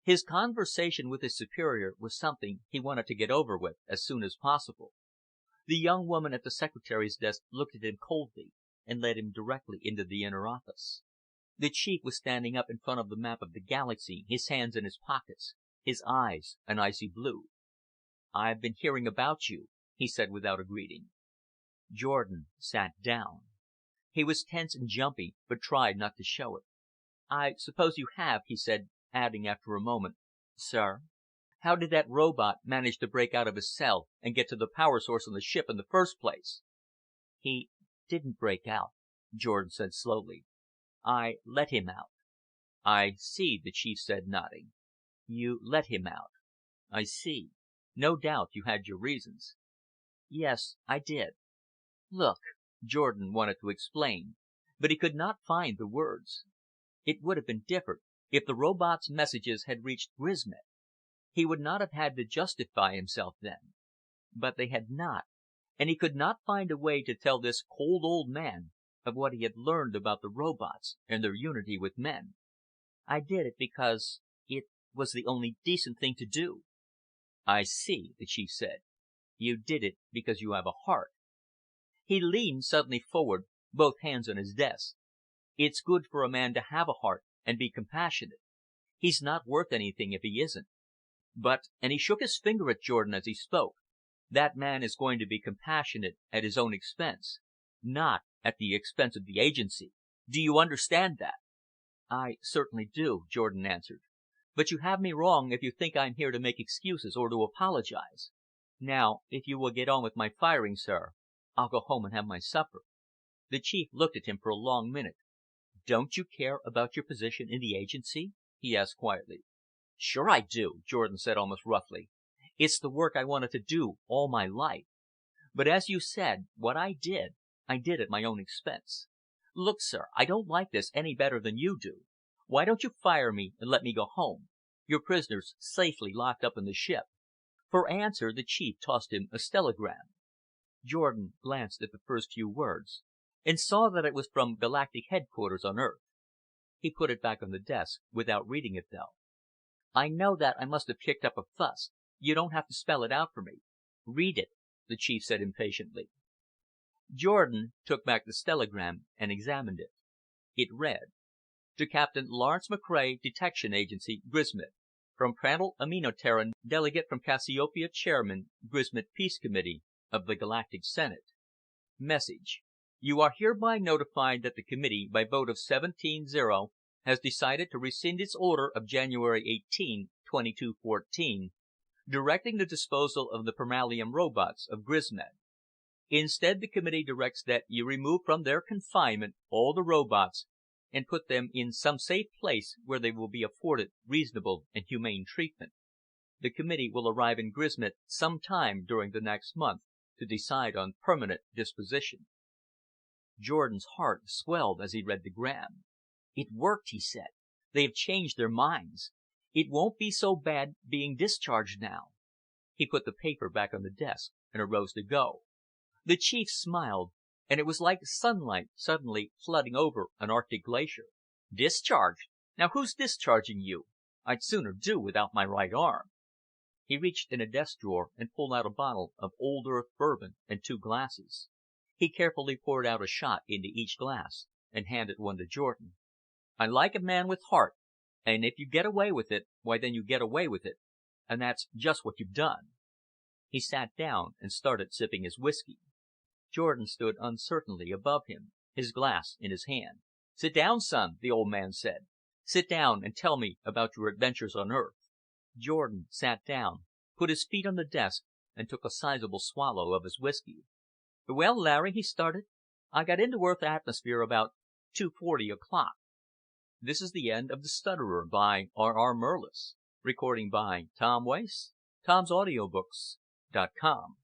His conversation with his superior was something he wanted to get over with as soon as possible. The young woman at the secretary's desk looked at him coldly and led him directly into the inner office. The chief was standing up in front of the map of the galaxy, his hands in his pockets, his eyes an icy blue. "I've been hearing about you," he said without a greeting. Jordan sat down. He was tense and jumpy, but tried not to show it. "I suppose you have," he said, adding after a moment, "Sir, how did that robot manage to break out of his cell and get to the power source on the ship in the first place?" "He didn't break out," Jordan said slowly. "I let him out." "I see," the chief said, nodding. "You let him out. I see. No doubt you had your reasons." "Yes, I did. Look," Jordan wanted to explain, but he could not find the words. It would have been different if the robot's messages had reached Grismet. He would not have had to justify himself then. But they had not, and he could not find a way to tell this cold old man of what he had learned about the robots and their unity with men. "I did it because it was the only decent thing to do." "I see," the Chief said. "You did it because you have a heart." He leaned suddenly forward, both hands on his desk. "It's good for a man to have a heart and be compassionate. He's not worth anything if he isn't. But," and he shook his finger at Jordan as he spoke, "that man is going to be compassionate at his own expense, not at the expense of the agency. Do you understand that?" "I certainly do," Jordan answered. "But you have me wrong if you think I'm here to make excuses or to apologize. Now, if you will get on with my firing, sir, I'll go home and have my supper." The Chief looked at him for a long minute. "Don't you care about your position in the agency?" he asked quietly. "Sure I do," Jordan said almost roughly. "It's the work I wanted to do all my life. But as you said, what I did at my own expense. Look, sir, I don't like this any better than you do. Why don't you fire me and let me go home? Your prisoner's safely locked up in the ship." For answer, the Chief tossed him a telegram. Jordan glanced at the first few words and saw that it was from Galactic Headquarters on Earth. He put it back on the desk without reading it, though. "I know that I must have kicked up a fuss. You don't have to spell it out for me." "Read it," the Chief said impatiently. Jordan took back the telegram and examined it. It read: To Captain Lawrence McCrea, Detection Agency, Grismet. From Prantal Aminoterran, Delegate from Cassiopeia, Chairman, Grismet Peace Committee of the Galactic Senate. Message: You are hereby notified that the committee, by vote of 17-0, has decided to rescind its order of January 18, 2214, directing the disposal of the Permalium robots of Grismet. Instead, the committee directs that you remove from their confinement all the robots and put them in some safe place where they will be afforded reasonable and humane treatment. The committee will arrive in Grismet some time during the next month to decide on permanent disposition. Jordan's heart swelled as he read the gram. "It worked," he said. "They have changed their minds. It won't be so bad being discharged now." He put the paper back on the desk and arose to go. The Chief smiled, and it was like sunlight suddenly flooding over an Arctic glacier. "Discharged? Now who's discharging you? I'd sooner do without my right arm." He reached in a desk drawer and pulled out a bottle of Old Earth bourbon and 2 glasses. He carefully poured out a shot into each glass and handed one to Jordan. "I like a man with heart, and if you get away with it, why then you get away with it, and that's just what you've done." He sat down and started sipping his whiskey. Jordan stood uncertainly above him, his glass in his hand. "Sit down, son," the old man said. "Sit down and tell me about your adventures on Earth." Jordan sat down, put his feet on the desk, and took a sizable swallow of his whiskey. "Well, Larry," he started, "I got into Earth atmosphere about 2:40 o'clock. This is the end of The Stutterer by R. Merliss. Recording by Tom Weiss, Tom'sAudiobooks.com.